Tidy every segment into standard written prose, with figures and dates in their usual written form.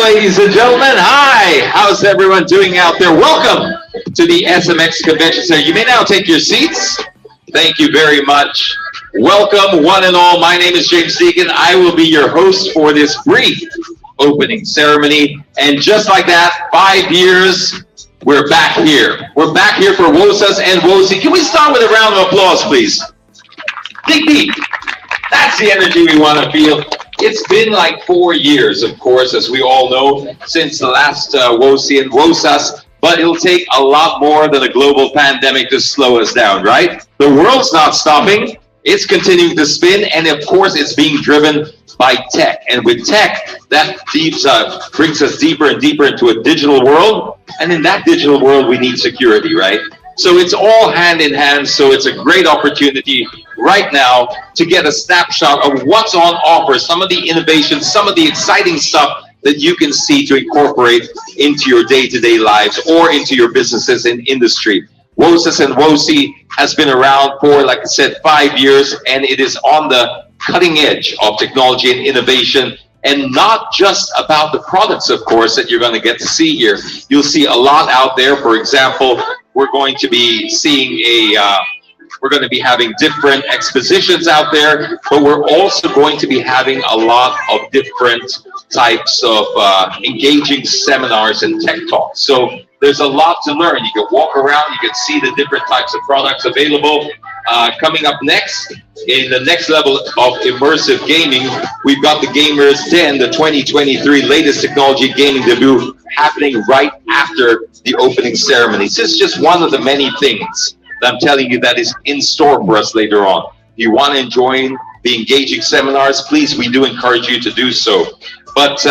Ladies and gentlemen, hi! How's everyone doing out there? Welcome to the SMX Convention Center. You may now take your seats. Thank you very much. Welcome, one and all. My name is James Deacon. I will be your host for this brief opening ceremony. And just like that, 5 years, we're back here. We're back here for Wosas and Wocee. Can we start with a round of applause, please? Dig deep. That's the energy we want to feel. It's been like 4 years, of course, as we all know, since the last Wocee and Wosas, but it'll take a lot more than a global pandemic to slow us down, right? The world's not stopping. It's continuing to spin, and of course, it's being driven by tech. And with tech, that brings us deeper and deeper into a digital world. And in that digital world, we need security, right? So it's all hand in hand. So it's a great opportunity right now to get a snapshot of what's on offer, some of the innovations, some of the exciting stuff that you can see to incorporate into your day-to-day lives or into your businesses and industry. Wosas and Wocee has been around for, like I said, 5 years, and it is on the cutting edge of technology and innovation, and not just about the products, of course, that you're going to get to see here. You'll see a lot out there. For example, we're going to be seeing we're going to be having different expositions out there, but we're also going to be having a lot of different types of engaging seminars and tech talks. So there's a lot to learn. You can walk around, you can see the different types of products available. Coming up next, in the next level of immersive gaming, we've got the Gamers 10, the 2023 latest technology gaming debut, happening right after the opening ceremony. This is just one of the many things that I'm telling you that is in store for us later on. If you want to join the engaging seminars, please, we do encourage you to do so. But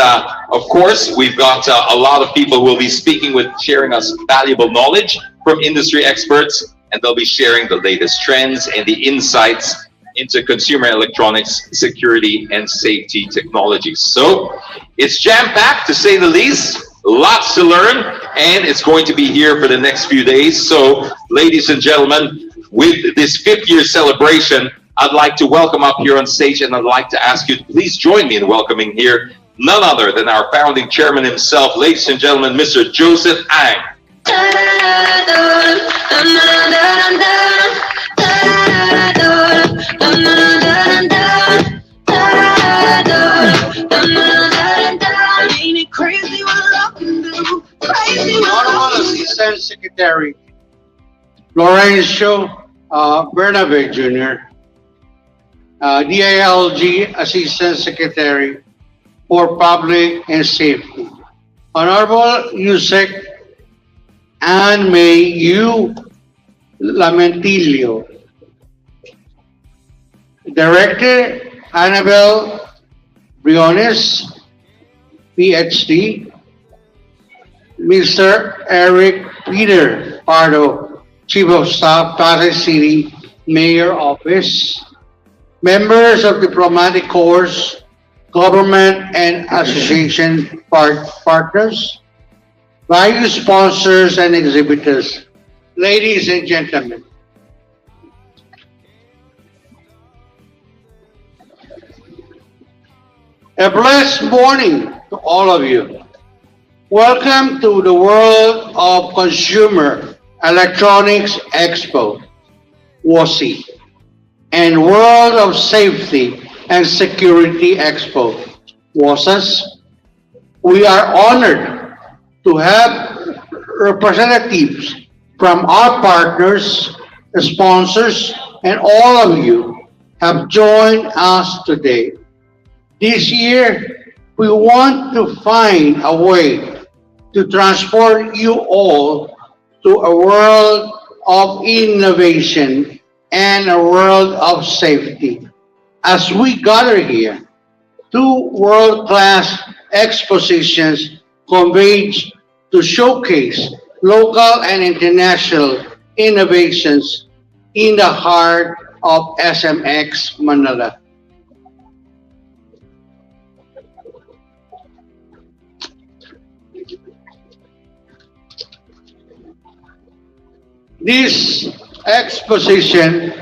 of course, we've got a lot of people who will be speaking with, sharing us valuable knowledge from industry experts, and they'll be sharing the latest trends and the insights into consumer electronics, security, and safety technologies. So it's jam-packed, to say the least. Lots to learn, and it's going to be here for the next few days. So, ladies and gentlemen, with this 5th year celebration, I'd like to welcome up here on stage, and I'd like to ask you to please join me in welcoming here none other than our founding chairman himself, ladies and gentlemen, Mr. Joseph Ang. Honorable Assistant Secretary Lorenzo Bernabé Jr., DILG Assistant Secretary for Public and Safety, Honorable Yusek Anne May U. Lamentilio, Director Annabel Briones, PhD, Mr. Eric Peter Pardo, Chief of Staff, Pasay City Mayor Office, members of diplomatic corps, government and association partners, value sponsors and exhibitors, ladies and gentlemen. A blessed morning to all of you. Welcome to the World of Consumer Electronics Expo, Wocee, and World of Safety and Security Expo, Wosas. We are honored to have representatives from our partners, sponsors, and all of you have joined us today. This year, we want to find a way to transport you all to a world of innovation and a world of safety. As we gather here, two world-class expositions converge to showcase local and international innovations in the heart of SMX Manila. This exposition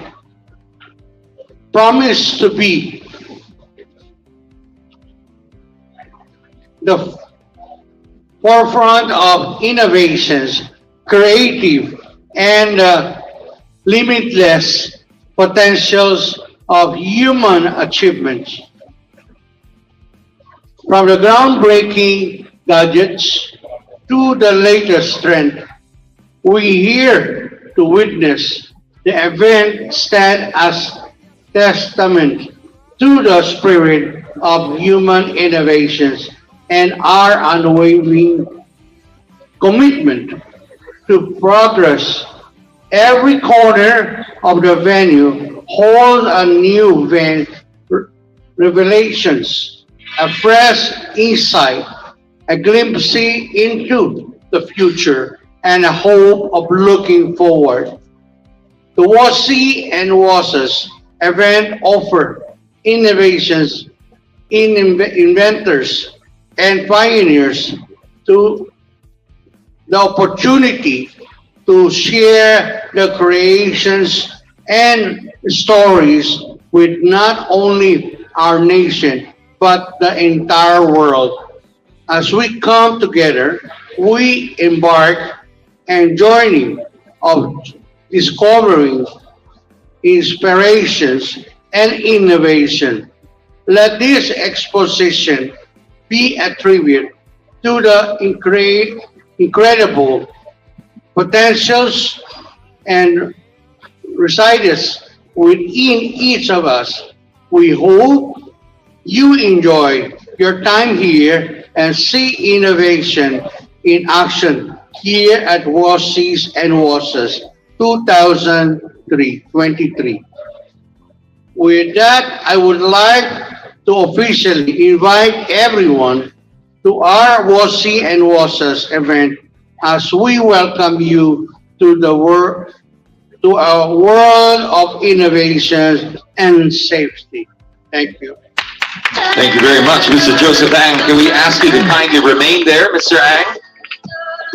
promised to be the forefront of innovations, creative, and limitless potentials of human achievements. From the groundbreaking gadgets to the latest trend, we here to witness the event stand as testament to the spirit of human innovations and our unwavering commitment to progress. Every corner of the venue holds a new revelations, a fresh insight, a glimpse into the future, and a hope of looking forward. The Wocee and Wosas event offer innovations in inventors and pioneers to the opportunity to share the creations and stories with not only our nation but the entire world. As we come together, we embark and joining of discovering inspirations and innovation. Let this exposition be a tribute to the incredible potentials and resides within each of us. We hope you enjoy your time here and see innovation in action here at Wocee's and Wosas 2023. With that, I would like to officially invite everyone to our Wocee and Wosas event as we welcome you to to a world of innovations and safety. Thank you. Thank you very much, Mr. Joseph Ang. Can we ask you to kindly remain there, Mr. Ang?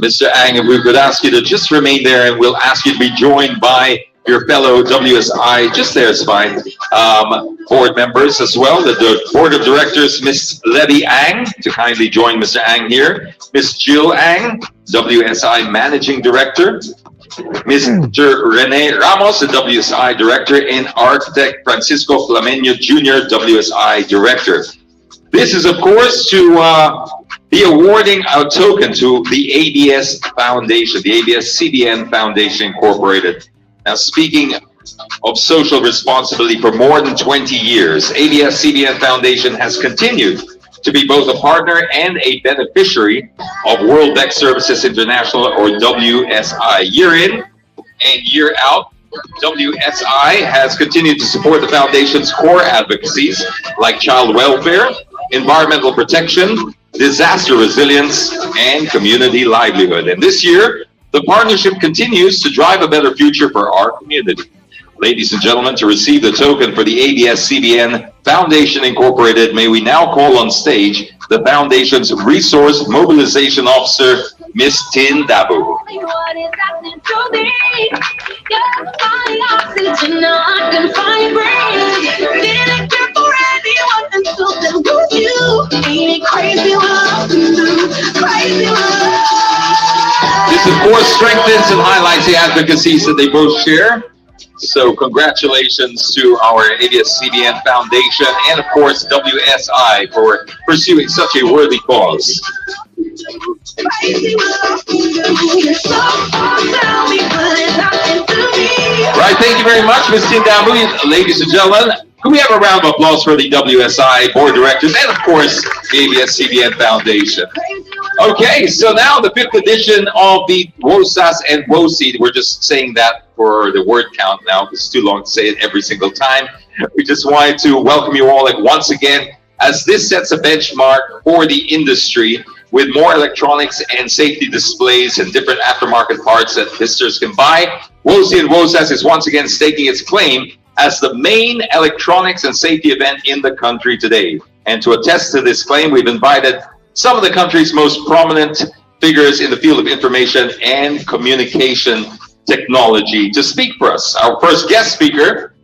Mr. Ang, if we could ask you to just remain there, and we'll ask you to be joined by your fellow WSI, just there is fine, board members as well, the board of directors, Ms. Letty Ang, to kindly join Mr. Ang here, Ms. Jill Ang, WSI Managing Director, Mr. Rene Ramos, the WSI Director, and Architect Francisco Flamenio Jr., WSI Director. This is, of course, to be awarding a token to the ABS Foundation, the ABS-CBN Foundation Incorporated. Now, speaking of social responsibility for more than 20 years, ABS-CBN Foundation has continued to be both a partner and a beneficiary of World Bank Services International, or WSI. Year in and year out, WSI has continued to support the Foundation's core advocacies like child welfare, environmental protection, disaster resilience, and community livelihood. And this year, the partnership continues to drive a better future for our community. Ladies and gentlemen, to receive the token for the ABS-CBN Foundation Incorporated, may we now call on stage the Foundation's Resource Mobilization Officer, Ms. Tin Dabu. This, of course, strengthens and highlights the advocacies that they both share. So congratulations to our ABS-CBN Foundation and of course WSI for pursuing such a worthy cause. Right, thank you very much, Ms. Tindamu. Ladies and gentlemen, can we have a round of applause for the WSI Board of Directors and, of course, the ABS-CBN Foundation? Okay, so now the 5th edition of the Wosas and Wocee. We're just saying that for the word count now. It's too long to say it every single time. We just wanted to welcome you all once again, as this sets a benchmark for the industry with more electronics and safety displays and different aftermarket parts that visitors can buy. Wocee and Wosas is once again staking its claim as the main electronics and safety event in the country today. And to attest to this claim, we've invited some of the country's most prominent figures in the field of information and communication technology to speak for us. Our first guest speaker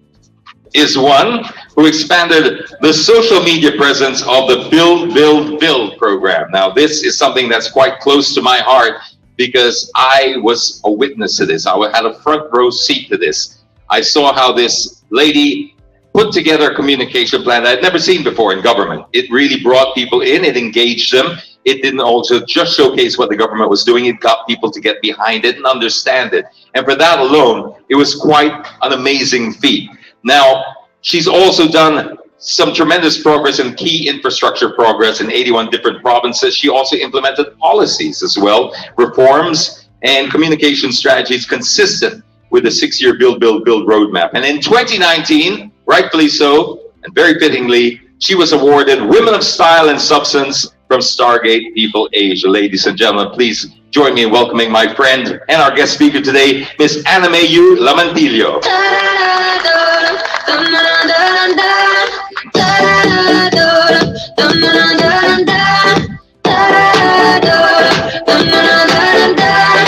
is one who expanded the social media presence of the Build program. Now, this is something that's quite close to my heart because I was a witness to this. I had a front row seat to this. I saw how this lady put together a communication plan that I'd never seen before in government. It really brought people in, it engaged them. It didn't also just showcase what the government was doing, it got people to get behind it and understand it. And for that alone, it was quite an amazing feat. Now, she's also done some tremendous progress in key infrastructure progress in 81 different provinces. She also implemented policies as well, reforms and communication strategies consistent with the 6-year Build roadmap. And in 2019, rightfully so, and very fittingly, she was awarded Women of Style and Substance from Stargate People Asia. Ladies and gentlemen, please join me in welcoming my friend and our guest speaker today, Ms. Anameyu Lamantillo.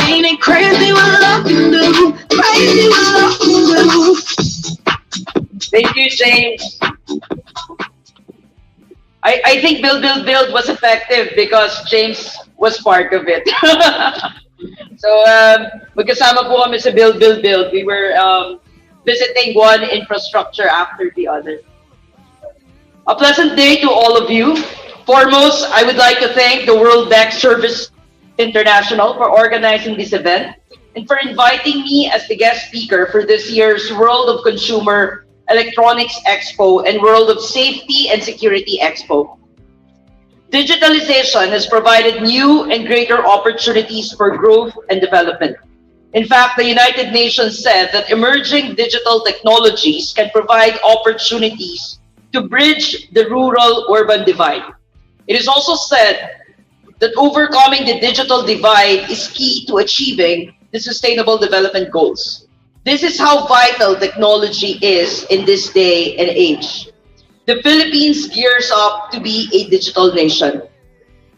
Ain't it crazy what love can do? Crazy what love can do. Thank you, James. I think Build was effective because James was part of it. So, magkasama po kami sa Build. We were visiting one infrastructure after the other. A pleasant day to all of you. Foremost, I would like to thank the World Bank Service International for organizing this event and for inviting me as the guest speaker for this year's World of Consumer Electronics Expo and World of Safety and Security Expo. Digitalization has provided new and greater opportunities for growth and development. In fact, the United Nations said that emerging digital technologies can provide opportunities to bridge the rural-urban divide. It is also said that overcoming the digital divide is key to achieving the Sustainable Development Goals. This is how vital technology is in this day and age. The Philippines gears up to be a digital nation.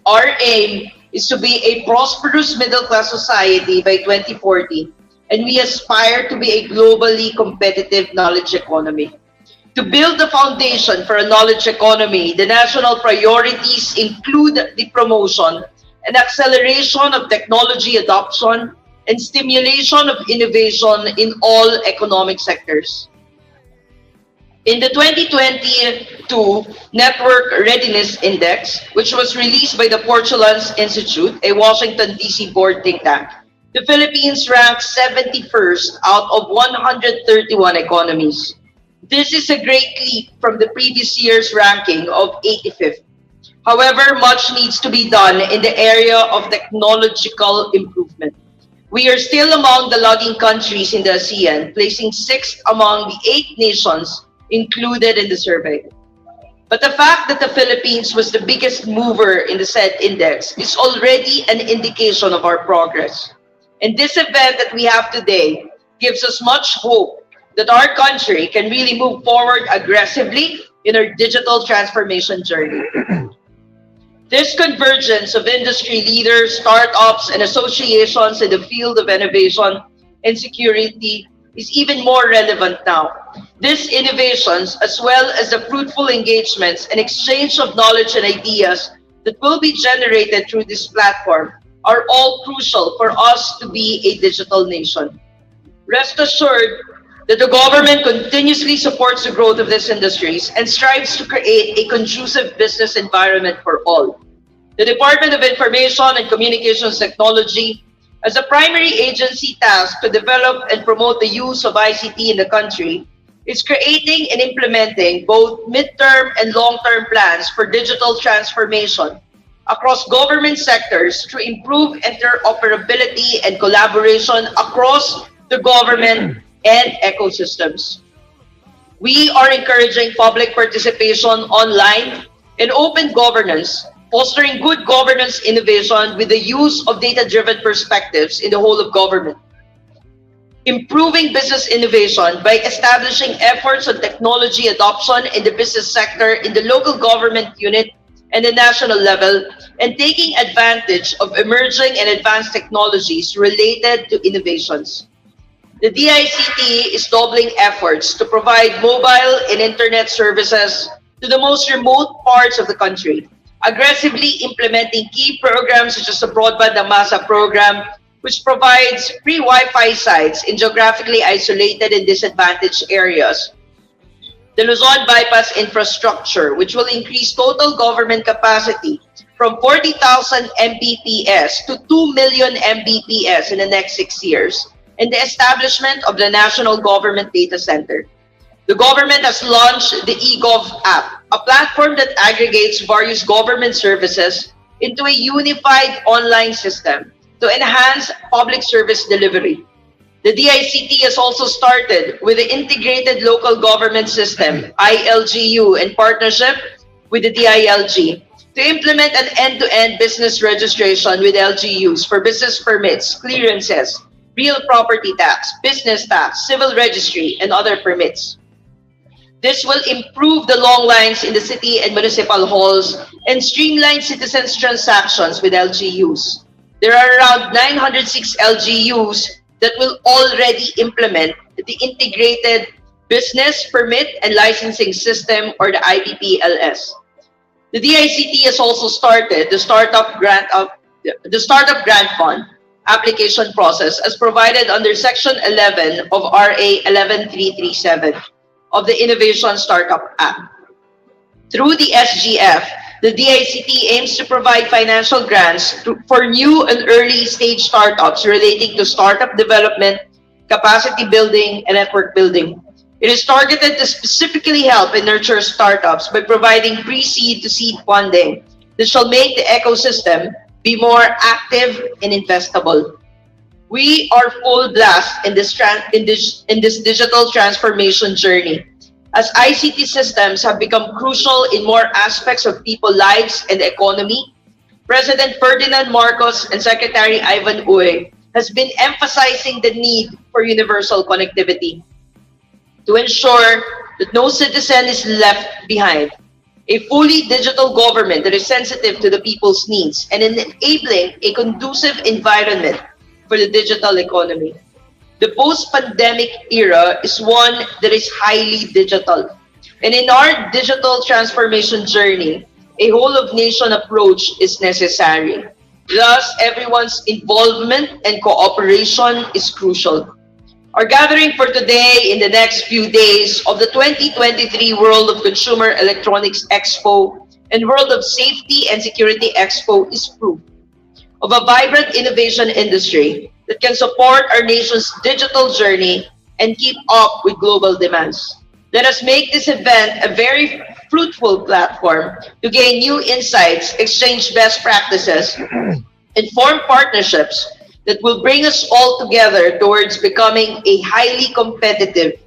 Our aim is to be a prosperous middle-class society by 2040, and we aspire to be a globally competitive knowledge economy. To build the foundation for a knowledge economy, the national priorities include the promotion and acceleration of technology adoption and stimulation of innovation in all economic sectors. In the 2022 Network Readiness Index, which was released by the Portulans Institute, a Washington, D.C. board think tank, the Philippines ranked 71st out of 131 economies. This is a great leap from the previous year's ranking of 85th. However, much needs to be done in the area of technological improvement. We are still among the lagging countries in the ASEAN, placing 6th among the 8 nations included in the survey. But the fact that the Philippines was the biggest mover in the said index is already an indication of our progress. And this event that we have today gives us much hope that our country can really move forward aggressively in our digital transformation journey. This convergence of industry leaders, startups, and associations in the field of innovation and security is even more relevant now. These innovations, as well as the fruitful engagements and exchange of knowledge and ideas that will be generated through this platform, are all crucial for us to be a digital nation. Rest assured that the government continuously supports the growth of these industries and strives to create a conducive business environment for all. The Department of Information and Communications Technology has a primary agency tasked to develop and promote the use of ICT in the country. Is creating and implementing both midterm and long-term plans for digital transformation across government sectors to improve interoperability and collaboration across the government and ecosystems. We are encouraging public participation online and open governance, fostering good governance innovation with the use of data-driven perspectives in the whole of government. Improving business innovation by establishing efforts on technology adoption in the business sector, in the local government unit, and the national level, and taking advantage of emerging and advanced technologies related to innovations. The DICT is doubling efforts to provide mobile and internet services to the most remote parts of the country, aggressively implementing key programs such as the Broadband Masa program, which provides free Wi-Fi sites in geographically isolated and disadvantaged areas. The Luzon Bypass infrastructure, which will increase total government capacity from 40,000 Mbps to 2 million Mbps in the next 6 years, and the establishment of the National Government Data Center. The government has launched the eGov app, a platform that aggregates various government services into a unified online system to enhance public service delivery. The DICT has also started with the Integrated Local Government System, ILGU, in partnership with the DILG to implement an end-to-end business registration with LGUs for business permits, clearances, real property tax, business tax, civil registry, and other permits. This will improve the long lines in the city and municipal halls and streamline citizens' transactions with LGUs. There are around 906 LGUs that will already implement the Integrated Business Permit and Licensing System, or the IBPLS. The DICT has also started the Startup Grant Fund application process as provided under Section 11 of RA 11337 of the Innovation Startup Act. Through the SGF, the DICT aims to provide financial grants for new and early stage startups relating to startup development, capacity building, and network building. It is targeted to specifically help and nurture startups by providing pre-seed to seed funding that shall make the ecosystem be more active and investable. We are full blast in this digital transformation journey, as ICT systems have become crucial in more aspects of people's lives and the economy. President Ferdinand Marcos and Secretary Ivan Uy has been emphasizing the need for universal connectivity to ensure that no citizen is left behind. A fully digital government that is sensitive to the people's needs and enabling a conducive environment for the digital economy. The post-pandemic era is one that is highly digital. And in our digital transformation journey, a whole-of-nation approach is necessary. Thus, everyone's involvement and cooperation is crucial. Our gathering for today in the next few days of the 2023 World of Consumer Electronics Expo and World of Safety and Security Expo is proof of a vibrant innovation industry that can support our nation's digital journey and keep up with global demands. Let us make this event a very fruitful platform to gain new insights, exchange best practices, and form partnerships that will bring us all together towards becoming a highly competitive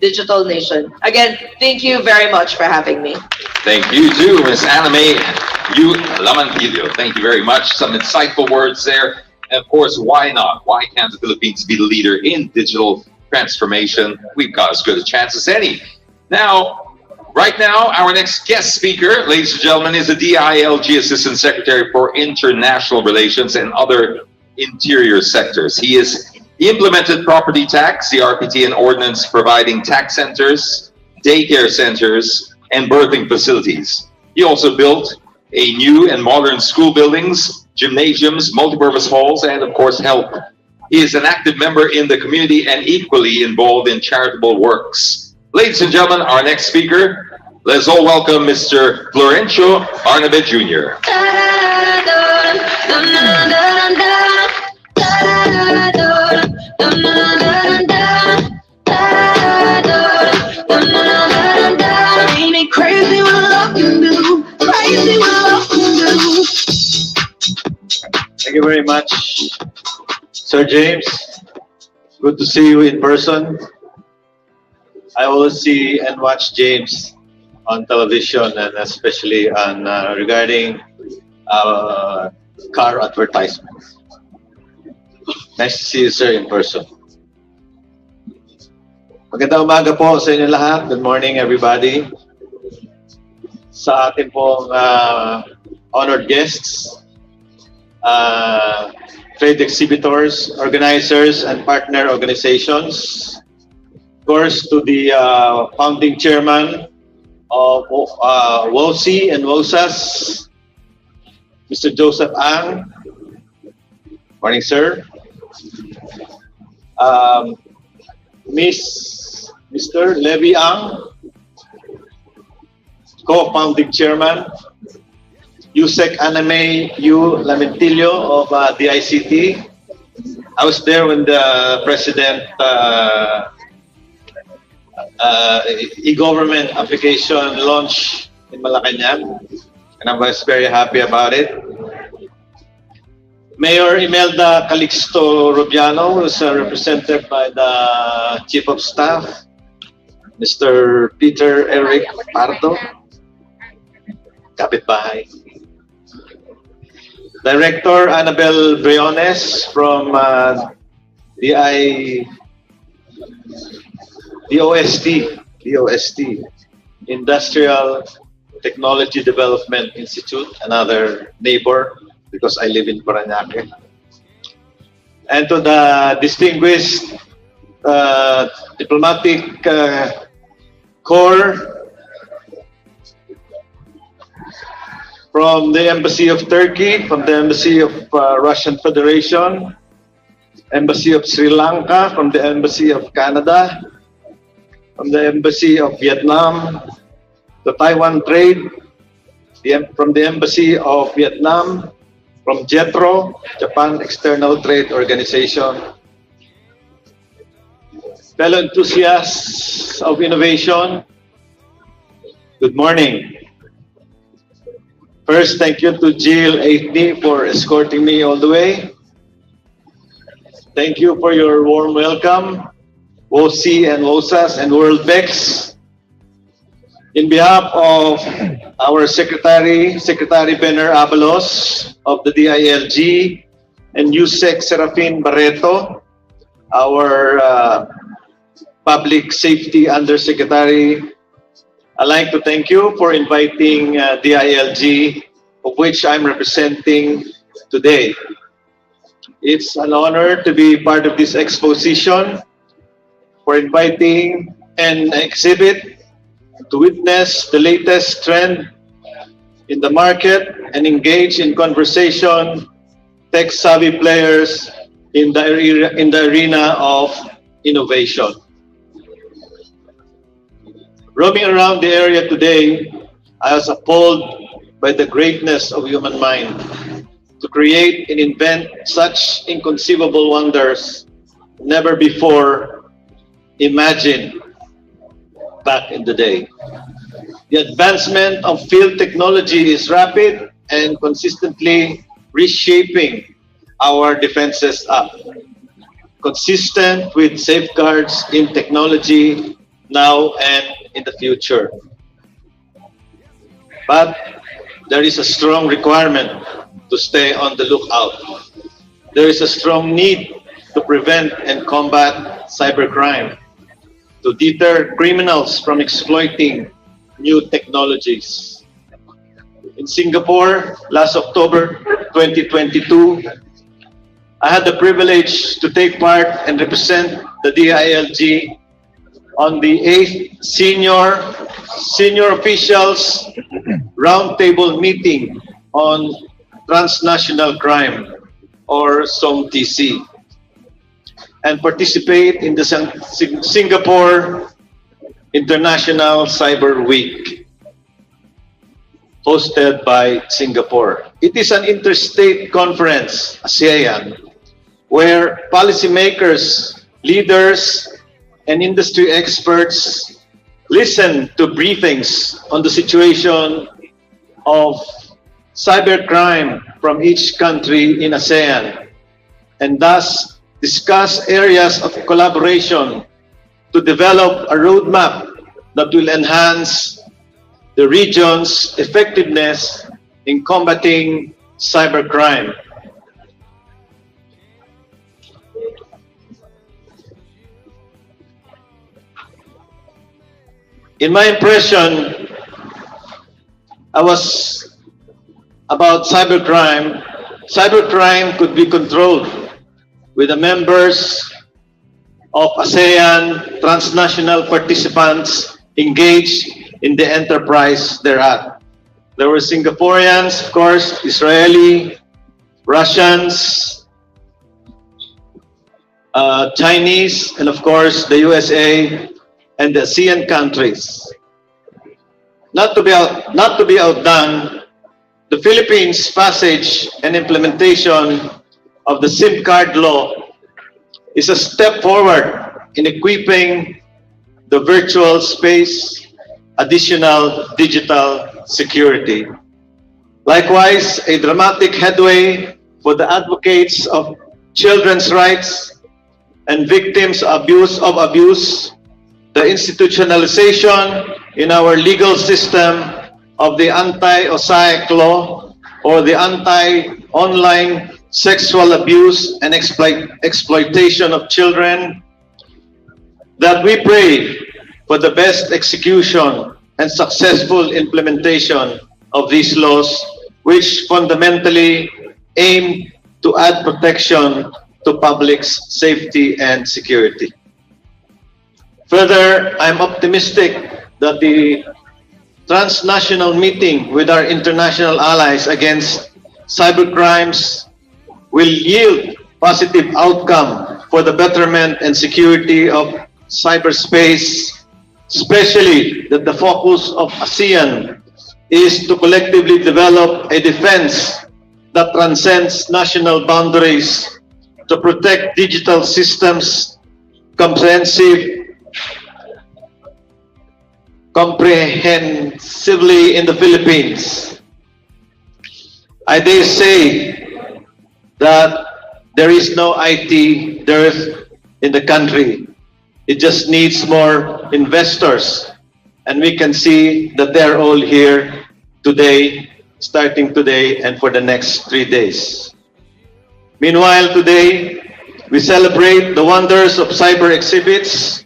digital nation. Again, thank you very much for having me. Thank you too, Ms. Anime Lamantillo. Thank you very much. Some insightful words there. And of course, why not? Why can't the Philippines be the leader in digital transformation? We've got as good a chance as any. Now, right now, our next guest speaker, ladies and gentlemen, is the DILG Assistant Secretary for International Relations and other interior sectors. He implemented property tax, the RPT, and ordinance providing tax centers, daycare centers, and birthing facilities. He also built a new and modern school buildings, gymnasiums, multipurpose halls, and of course helped He is an active member in the community and equally involved in charitable works. Ladies and gentlemen, our next speaker, let's all welcome Mr. Florencio Arnabe Jr. Ain't it crazy what love can do? Crazy what love can do. Thank you very much, Sir James. Good to see you in person. I always see and watch James on television and especially on regarding car advertisements. Nice to see you, sir, in person. Magandang umaga po sa inyo lahat. Good morning, everybody. Sa ating pong honored guests, trade exhibitors, organizers, and partner organizations. Of course, to the founding chairman of Wocee and Wosas, Mr. Joseph Ang. Morning, sir. Mr. Levi Ang, co-founding chairman. Yusek Aname U. Lamentillo of the ICT. I was there when the president e-government application launched in Malacanang, and I was very happy about it. Mayor Imelda Calixto Rubiano was represented by the Chief of Staff, Mr. Peter Eric Pardo, kapitbahay. Director Annabel Briones from DOST, Industrial Technology Development Institute, another neighbor because I live in Parañaque. And to the distinguished diplomatic corps from the Embassy of Turkey, from the Embassy of Russian Federation, Embassy of Sri Lanka, from the Embassy of Canada, from the Embassy of Vietnam, the Taiwan Trade, from the Embassy of Vietnam, from JETRO, Japan External Trade Organization, fellow enthusiasts of innovation, good morning. First, thank you to Jill Aithney for escorting me all the way. Thank you for your warm welcome, Wocee and Wosas and World Bex. In behalf of our Secretary Benner Abalos of the DILG, and Yusek Serafin Barreto, our Public Safety Undersecretary, I'd like to thank you for inviting DILG, of which I'm representing today. It's an honor to be part of this exposition, for inviting an exhibit to witness the latest trend in the market and engage in conversation tech-savvy players in the arena of innovation. Roaming around the area today, I was appalled by the greatness of human mind to create and invent such inconceivable wonders never before imagined back in the day. The advancement of field technology is rapid and consistently reshaping our defenses up, consistent with safeguards in technology now and in the future. But there is a strong requirement to stay on the lookout. There is a strong need to prevent and combat cybercrime, to deter criminals from exploiting new technologies. In Singapore, last October 2022, I had the privilege to take part and represent the DILG on the 8th Senior Officials Roundtable Meeting on Transnational Crime, or SOMTC. and participate in the Singapore International Cyber Week, hosted by Singapore. It is an interstate conference, ASEAN, where policymakers, leaders, and industry experts listen to briefings on the situation of cybercrime from each country in ASEAN, and thus discuss areas of collaboration to develop a roadmap that will enhance the region's effectiveness in combating cybercrime. In my impression, about cybercrime, cybercrime could be controlled with the members of ASEAN transnational participants engaged in the enterprise thereat. There were Singaporeans, of course, Israeli, Russians, Chinese, and of course the USA and the ASEAN countries. Not to be outdone, the Philippines' passage and implementation of the SIM card law is a step forward in equipping the virtual space additional digital security. Likewise, a dramatic headway for the advocates of children's rights and victims of abuse, the institutionalization in our legal system of the anti-OSAIC law, or the anti-online sexual abuse and exploitation of children, that we pray for the best execution and successful implementation of these laws, which fundamentally aim to add protection to public's safety and security. Further, I'm optimistic that the transnational meeting with our international allies against cybercrimes will yield positive outcome for the betterment and security of cyberspace, especially that the focus of ASEAN is to collectively develop a defense that transcends national boundaries to protect digital systems comprehensively in the Philippines. I dare say that there is no IT dearth in the country. It just needs more investors, and we can see that they're all here today, starting today and for the next 3 days. Meanwhile, today, we celebrate the wonders of cyber exhibits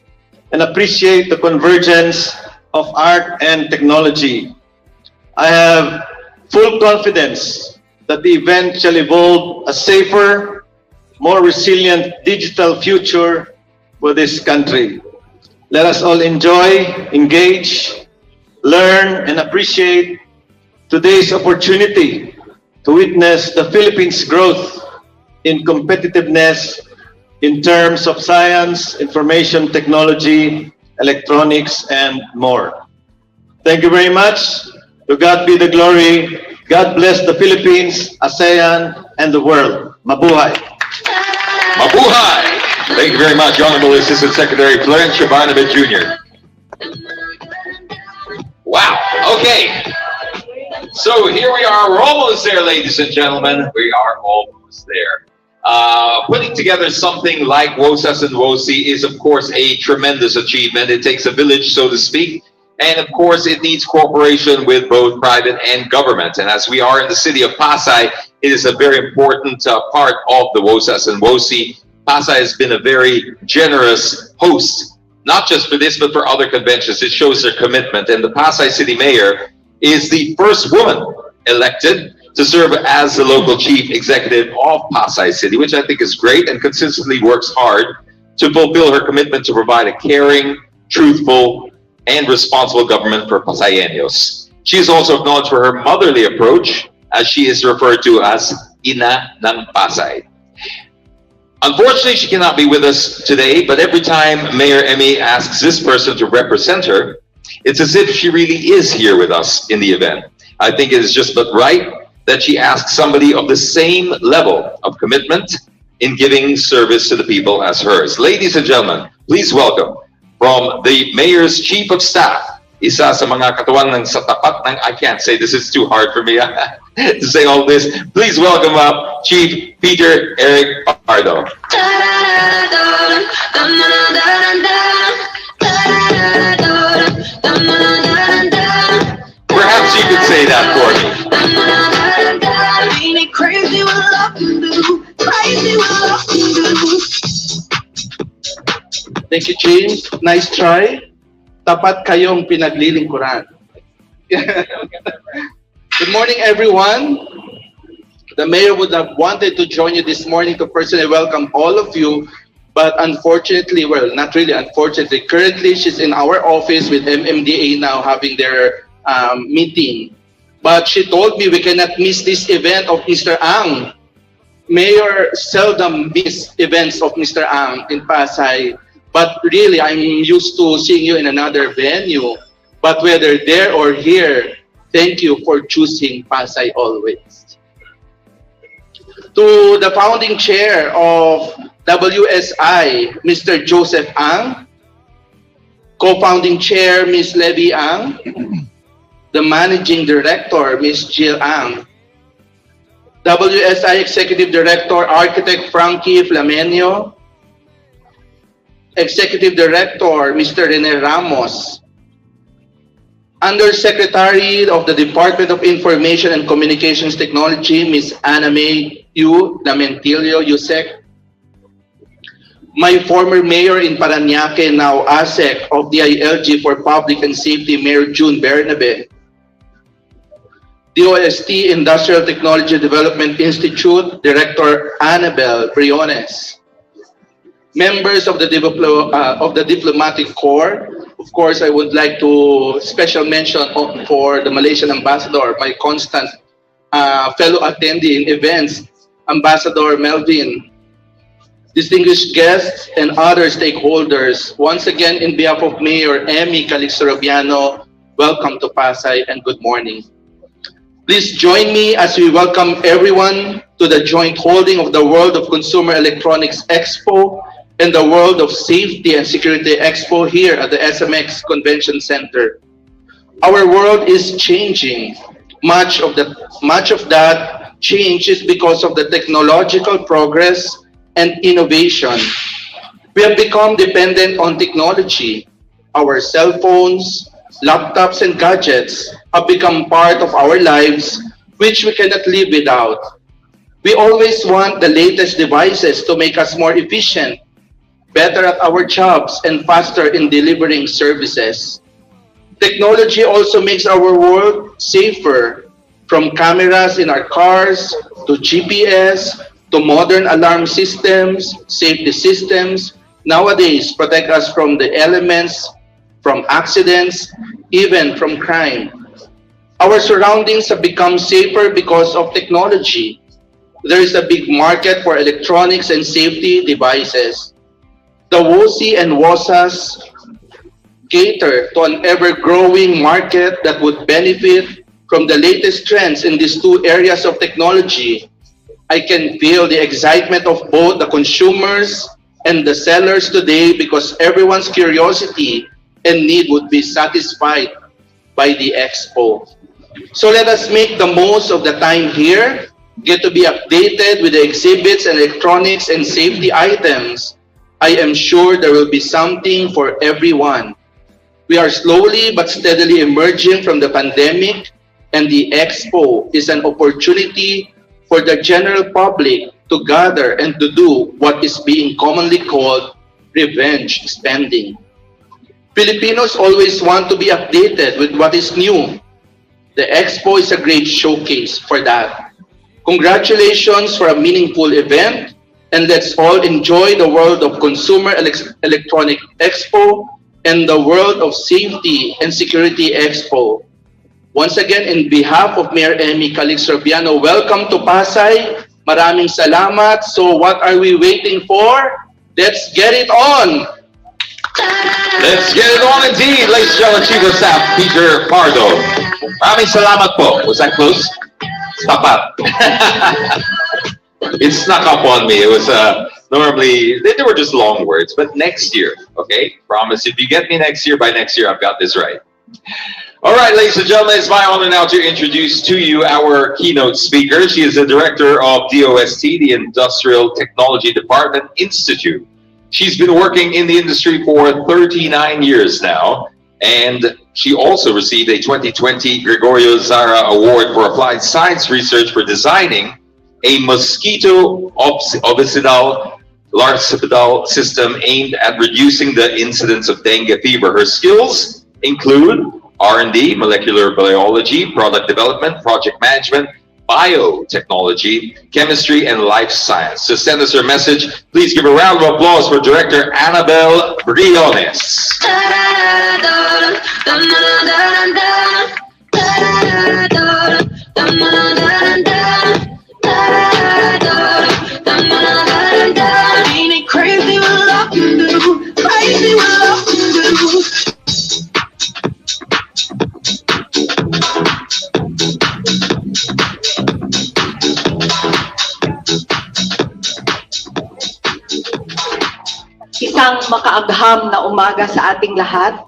and appreciate the convergence of art and technology. I have full confidence that the event shall evolve a safer, more resilient digital future for this country. Let us all enjoy, engage, learn, and appreciate today's opportunity to witness the Philippines' growth in competitiveness in terms of science, information technology, electronics, and more. Thank you very much. To God be the glory. God bless the Philippines, ASEAN, and the world. Mabuhay! Mabuhay! Thank you very much, Honorable Assistant Secretary Clarence Shabanabit Jr. Wow, okay. So here we are, we're almost there, ladies and gentlemen. We are almost there. Putting together something like Wosas and Wocee is, of course, a tremendous achievement. It takes a village, so to speak. And, of course, it needs cooperation with both private and government. And as we are in the city of Pasay, it is a very important part of the Wosas and Wocee. Pasay has been a very generous host, not just for this, but for other conventions. It shows their commitment. And the Pasay City Mayor is the first woman elected to serve as the local chief executive of Pasay City, which I think is great, and consistently works hard to fulfill her commitment to provide a caring, truthful, and responsible government for Pasayeños. She is also acknowledged for her motherly approach, as she is referred to as Ina ng Pasay. Unfortunately, she cannot be with us today, but every time Mayor Emmy asks this person to represent her, it's as if she really is here with us in the event. I think it is just but right that she asks somebody of the same level of commitment in giving service to the people as hers. Ladies and gentlemen, please welcome from the Mayor's Chief of Staff, isa sa mga katuwang ng sa tapat ng, I can't say this, is too hard for me to say all this. Please welcome up Chief Peter Eric Pardo. Perhaps you could say that for me. Ain't it crazy what love can do? Crazy what love can do. Thank you, James. Nice try. Tapat kayong pinaglilingkuran. Good morning, everyone. The mayor would have wanted to join you this morning to personally welcome all of you, but unfortunately, well, not really unfortunately, currently she's in our office with MMDA now having their meeting. But she told me we cannot miss this event of Mr. Ang. Mayor seldom miss events of Mr. Ang in Pasay, but really I'm used to seeing you in another venue. But whether there or here, thank you for choosing Pasay always. To the founding chair of WSI, Mr. Joseph Ang, co-founding chair, Ms. Levy Ang, the managing director, Ms. Jill Ang, WSI executive director, architect Frankie Flamenio, executive director, Mr. Rene Ramos, Undersecretary of the Department of Information and Communications Technology, Ms. Anna May Yu Lamentilio Yusek, my former mayor in Parañaque, now ASEC of the ILG for Public and Safety, Mayor June Bernabe, DOST Industrial Technology Development Institute, Director Annabel Briones, members of the Diplomatic Corps. Of course, I would like to special mention for the Malaysian Ambassador, my constant fellow attendee in events, Ambassador Melvin, distinguished guests, and other stakeholders. Once again, in behalf of Mayor Emmy Calixto-Robiano, welcome to Pasay and good morning. Please join me as we welcome everyone to the joint holding of the World of Consumer Electronics Expo and the World of Safety and Security Expo here at the SMX Convention Center. Our world is changing. Much of that change is because of the technological progress and innovation. We have become dependent on technology. Our cell phones, laptops, and gadgets have become part of our lives, which we cannot live without. We always want the latest devices to make us more efficient, better at our jobs, and faster in delivering services. Technology also makes our world safer, from cameras in our cars, to GPS, to modern alarm systems, safety systems. Nowadays, protect us from the elements, from accidents, even from crime. Our surroundings have become safer because of technology. There is a big market for electronics and safety devices. The Wocee and Wosas cater to an ever-growing market that would benefit from the latest trends in these two areas of technology. I can feel the excitement of both the consumers and the sellers today because everyone's curiosity and need would be satisfied by the Expo. So let us make the most of the time here, get to be updated with the exhibits and electronics and safety items. I am sure there will be something for everyone. We are slowly but steadily emerging from the pandemic, and the Expo is an opportunity for the general public to gather and to do what is being commonly called revenge spending. Filipinos always want to be updated with what is new. The Expo is a great showcase for that. Congratulations for a meaningful event, and let's all enjoy the World of Consumer Electronic Expo and the World of Safety and Security Expo. Once again, in behalf of Mayor Emmy Calixto-Robiano, welcome to Pasay Maraming salamat. So what are we waiting for? Let's get it on! Let's get it on indeed, ladies and gentlemen, Chief of Staff Peter Pardo. Maraming salamat po. Was that close? Tapat. It snuck up on me. It was normally, they were just long words, but next year, okay? Promise, if you get me next year, by next year, I've got this right. All right, ladies and gentlemen, it's my honor now to introduce to you our keynote speaker. She is the director of DOST, the Industrial Technology Department Institute. She's been working in the industry for 39 years now, and she also received a 2020 Gregorio Zara Award for Applied Science Research for designing a mosquito obsidial larcicidal system aimed at reducing the incidence of dengue fever. Her skills include R&D, molecular biology, product development, project management, biotechnology, chemistry, and life science. To send us her message, please give a round of applause for Director Annabel Briones. Ain't it crazy what love can do? Crazy what love can do. Isang makaagham na umaga sa ating lahat.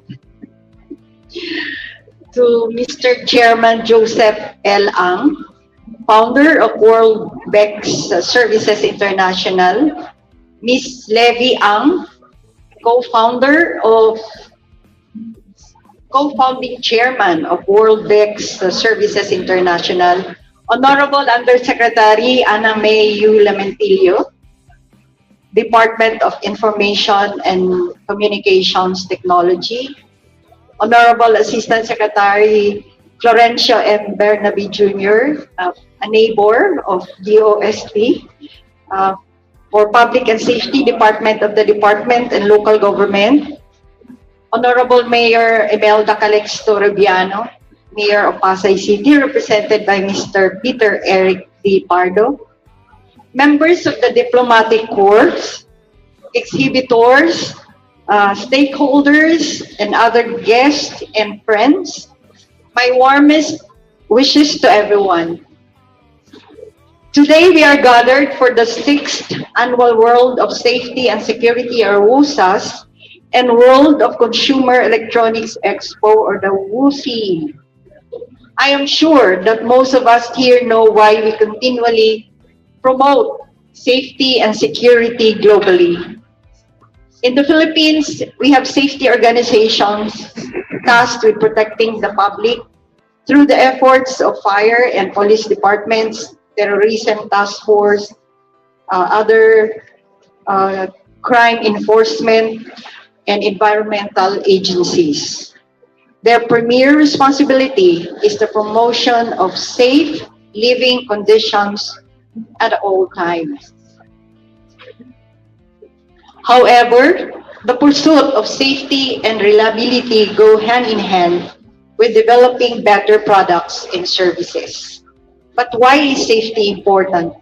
To Mr. Chairman Joseph L. Ang, founder of World Bex Services International, Ms. Levy Ang, co-founding chairman of World Bex Services International, Honorable Undersecretary Ana May U. Lamentillo, Department of Information and Communications Technology, Honorable Assistant Secretary Florencio M. Bernabe Jr., a neighbor of DOST, for Public and Safety Department of the Department and Local Government, Honorable Mayor Imelda Calixto Rubiano, Mayor of Pasay City, represented by Mr. Peter Eric D. Pardo, members of the diplomatic corps, exhibitors, stakeholders, and other guests and friends, my warmest wishes to everyone. Today we are gathered for the 6th Annual World of Safety and Security, or Wosas, and World of Consumer Electronics Expo, or the Wocee. I am sure that most of us here know why we continually promote safety and security globally. In the Philippines, we have safety organizations tasked with protecting the public through the efforts of fire and police departments, terrorism task force, other crime enforcement, and environmental agencies. Their premier responsibility is the promotion of safe living conditions at all times. However, the pursuit of safety and reliability go hand in hand with developing better products and services. But why is safety important?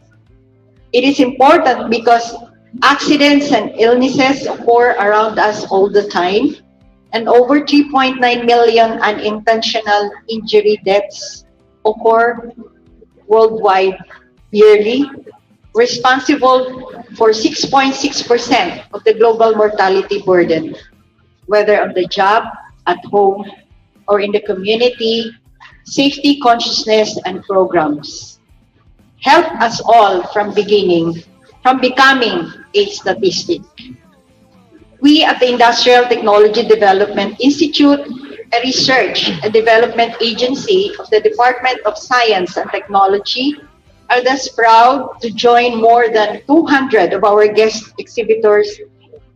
It is important because accidents and illnesses occur around us all the time, and over 3.9 million unintentional injury deaths occur worldwide yearly, responsible for 6.6% of the global mortality burden, whether on the job, at home, or in the community. Safety consciousness and programs help us all from becoming a statistic. We at the Industrial Technology Development Institute, a research and development agency of the Department of Science and Technology, are thus proud to join more than 200 of our guest exhibitors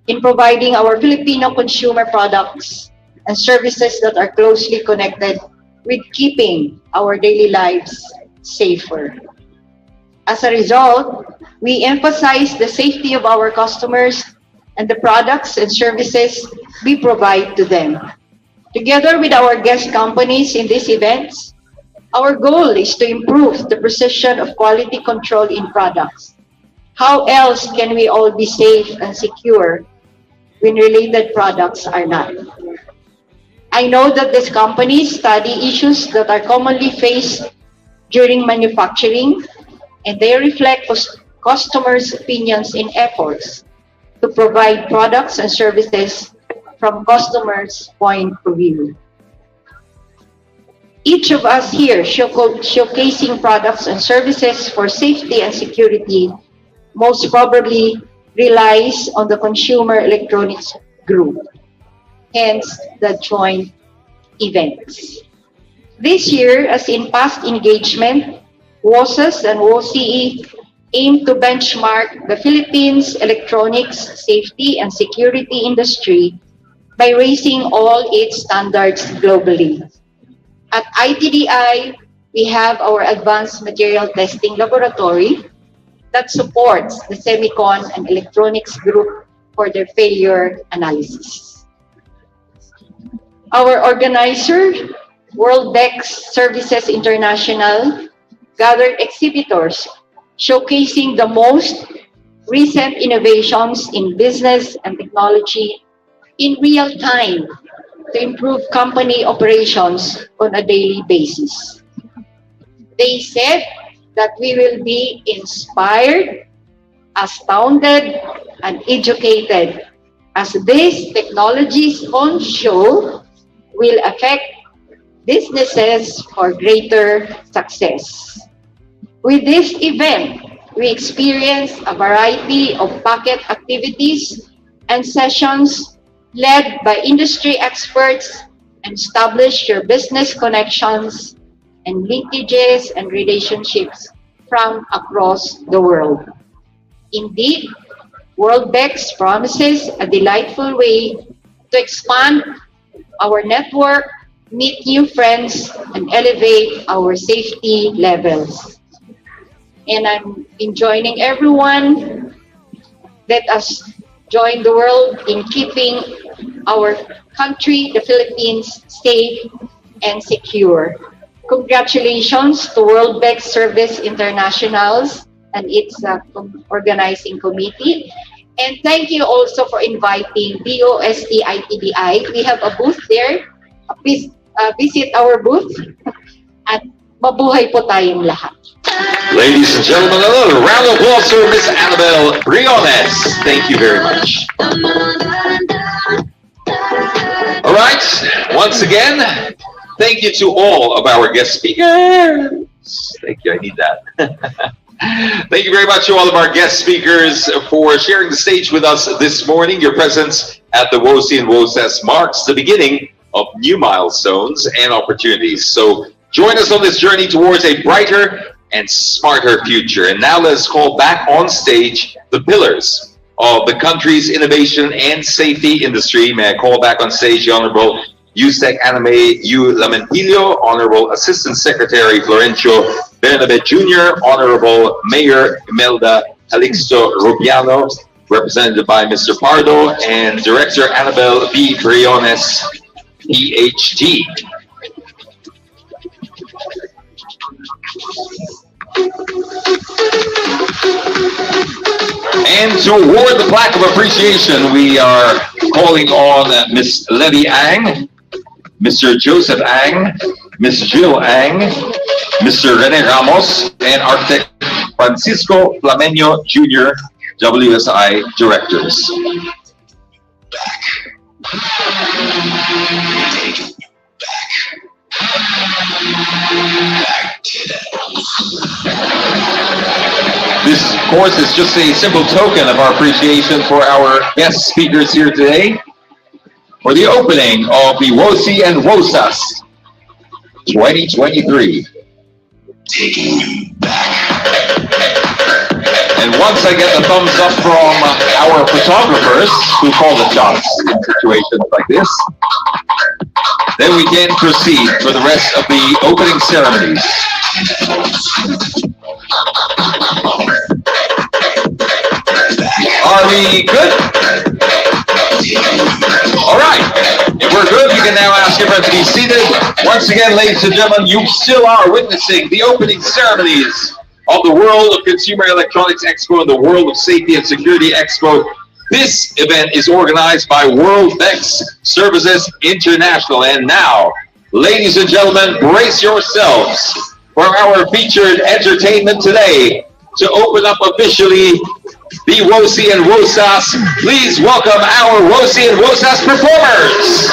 in providing our Filipino consumer products and services that are closely connected with keeping our daily lives safer. As a result, we emphasize the safety of our customers and the products and services we provide to them. Together with our guest companies in these events, Our goal is to improve the precision of quality control in products. How else can we all be safe and secure when related products are not? I know that these companies study issues that are commonly faced during manufacturing, and they reflect customers' opinions in efforts to provide products and services from customers' point of view. Each of us here showcasing products and services for safety and security most probably relies on the Consumer Electronics Group, hence the joint events. This year, as in past engagement, Wosas and Wocee aim to benchmark the Philippines electronics safety and security industry by raising all its standards globally. At ITDI, we have our Advanced Material Testing Laboratory that supports the Semicon and Electronics Group for their failure analysis. Our organizer, World Bex Services International, gathered exhibitors showcasing the most recent innovations in business and technology in real time to improve company operations on a daily basis. They said that we will be inspired, astounded, and educated as these technologies on show will affect businesses for greater success. With this event, we experienced a variety of pocket activities and sessions led by industry experts and establish your business connections and linkages and relationships from across the world. Indeed, World Bex promises a delightful way to expand our network, meet new friends, and elevate our safety levels. And I'm enjoining everyone, let us join the world in keeping our country, the Philippines, safe and secure. Congratulations to World Bex Service Internationals and its organizing committee. And thank you also for inviting BOST ITDI. We have a booth there. Please visit our booth at mabuhay po tayong lahat. Ladies and gentlemen, another round of applause for Miss Annabelle Briones. Thank you very much. All right, once again, thank you to all of our guest speakers. Thank you, I need that. Thank you very much to all of our guest speakers for sharing the stage with us this morning. Your presence at the Wocee and Wosas marks the beginning of new milestones and opportunities. So join us on this journey towards a brighter and smarter future. And now let's call back on stage the pillars of the country's innovation and safety industry. May I call back on stage the Honorable USEC Anime U. Lamentillo, Honorable Assistant Secretary Florencio Bernabet Jr., Honorable Mayor Imelda Calixto Rubiano, represented by Mr. Pardo, and Director Annabelle B. Briones, PhD. And to award the plaque of appreciation, we are calling on Ms. Levy Ang, Mr. Joseph Ang, Ms. Jill Ang, Mr. Rene Ramos, and Architect Francisco Flamenio Jr., WSI Directors. This, of course, is just a simple token of our appreciation for our guest speakers here today for the opening of the Wocee and Wosas 2023. Taking you back. And once I get the thumbs up from our photographers who call the shots in situations like this, then we can proceed for the rest of the opening ceremonies. Are we good? All right. If we're good, you can now ask everyone to be seated. Once again, ladies and gentlemen, you still are witnessing the opening ceremonies of the World of Consumer Electronics Expo and the World of Safety and Security Expo. This event is organized by Worldbex Services International. And now, ladies and gentlemen, brace yourselves for our featured entertainment today. To open up officially the Wocee and Wosas, please welcome our Wocee and Wosas performers.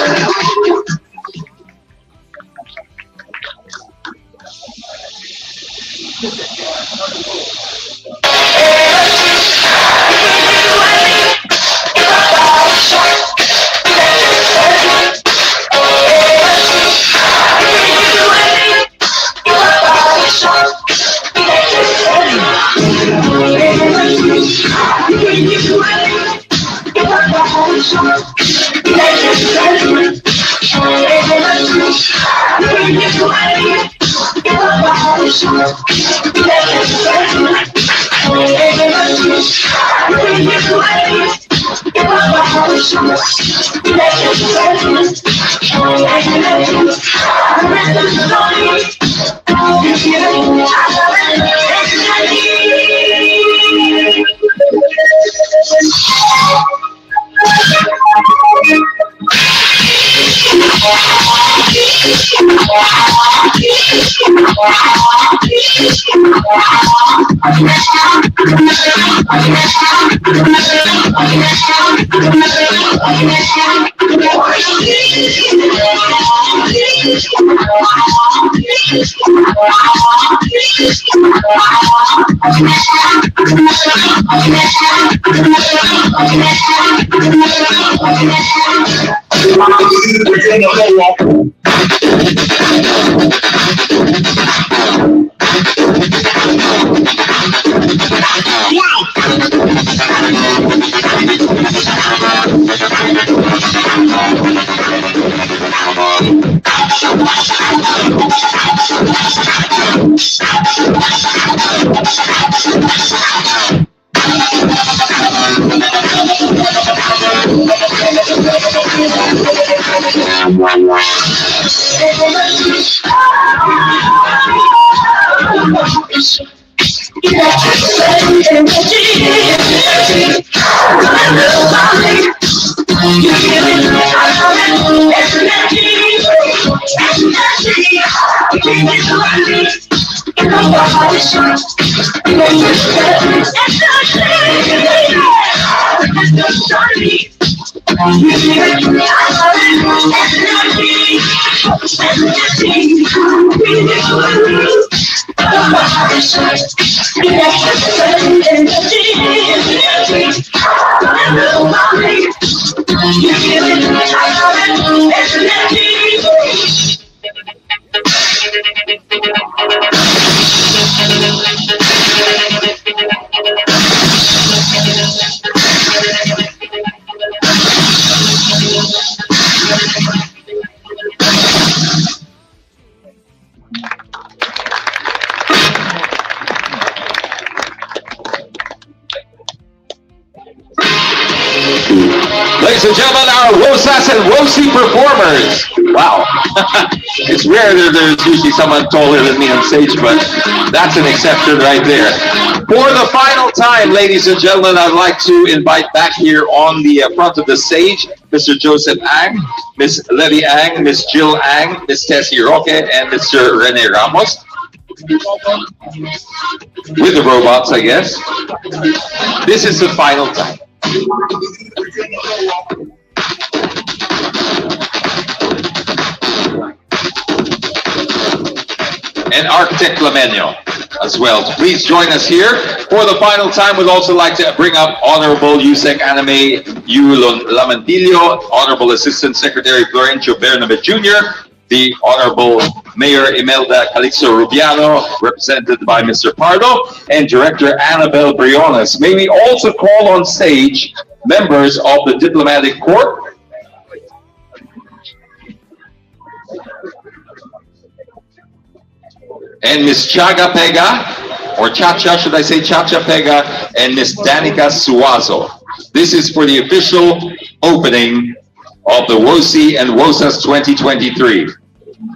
Ladies and gentlemen, our Wosas and Wocee performers. Wow. It's rare that there's usually someone taller than me on stage, but that's an exception right there. For the final time, ladies and gentlemen, I'd like to invite back here on the front of the stage, Mr. Joseph Ang, Ms. Levy Ang, Ms. Jill Ang, Ms. Tessie Roque, and Mr. Rene Ramos. With the robots, I guess. This is the final time. And Architect Lamenio as well. Please join us here. For the final time, we'd also like to bring up Honorable Yusek Anime Lamantillo, Honorable Assistant Secretary Florencio Bernabe Jr., the Honorable Mayor Imelda Calixto Rubiano, represented by Mr. Pardo, and Director Annabelle Briones. May we also call on stage members of the Diplomatic Corps. And Ms. Chaga Pega, or Chacha, should I say Chacha Pega, and Ms. Danica Suazo. This is for the official opening of the Wocee and Wosas 2023. And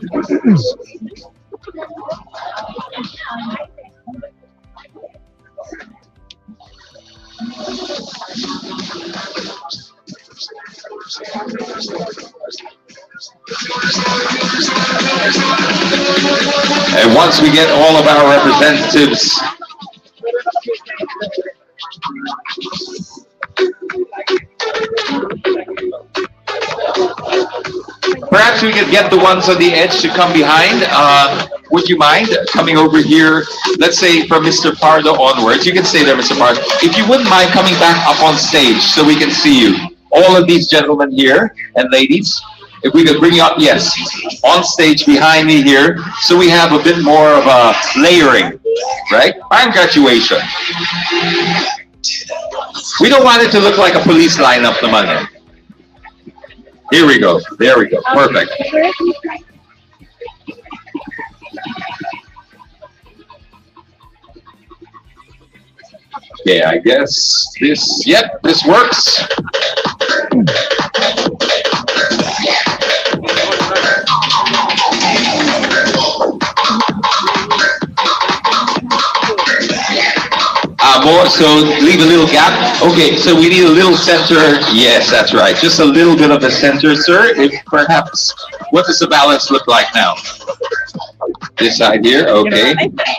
once we get all of our representatives perhaps we could get the ones on the edge to come behind. Would you mind coming over here? Let's say from Mr. Pardo onwards. You can stay there, Mr. Pardo. If you wouldn't mind coming back up on stage so we can see you. All of these gentlemen here and ladies, if we could bring you up, yes, on stage behind me here, so we have a bit more of a layering, right? Parang graduation. We don't want it to look like a police lineup naman eh. Here we go. There we go. Perfect. Yeah, I guess this, yep, this works. More, so leave a little gap. Okay, so we need a little center. Yes, that's right. Just a little bit of a center, sir. If perhaps, what does the balance look like now? This side here, okay.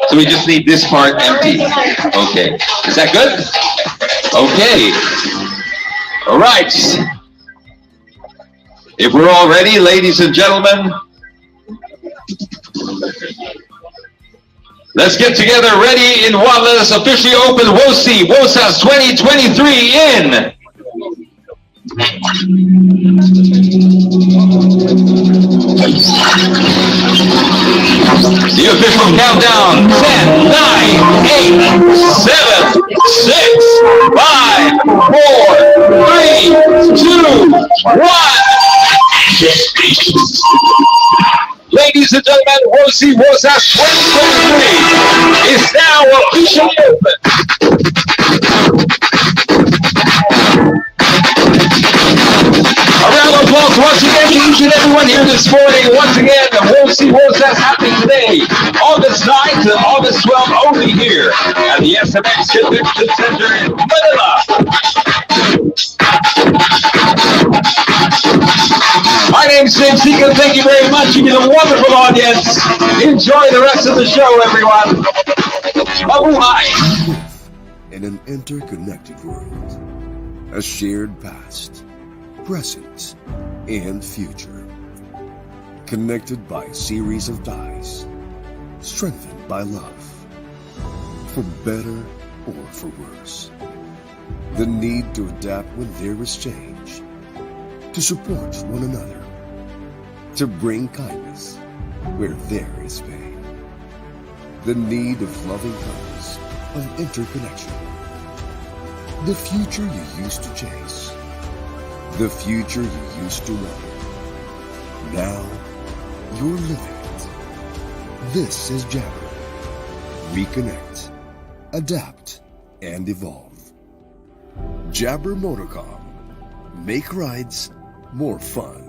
So we just need this part empty. Okay, is that good? Okay. All right. If we're all ready, ladies and gentlemen, let's get together ready in one. Let us officially open Wocee Wosas 2023 in. The official countdown: 10, 9, 8, 7, 6, 5, 4, 3, 2, 1. Ladies and gentlemen, Wocee Wosas 2023 is now officially open. A round of applause once again to each and everyone here this morning. Once again, Wocee Wosas happening today, August 9th and August 12th, only here at the SMX Convention Center in Manila. My name's James Seeker. Thank you very much. You've been a wonderful audience. Enjoy the rest of the show, everyone. Mabuhay. In an interconnected world, a shared past, present, and future, connected by a series of ties, strengthened by love, for better or for worse. The need to adapt when there is change, to support one another, to bring kindness where there is pain. The need of loving kindness, of interconnection. The future you used to chase. The future you used to want. Now, you're living it. This is Jabber. Reconnect, adapt, and evolve. Jabber Motorcom. Make rides more fun.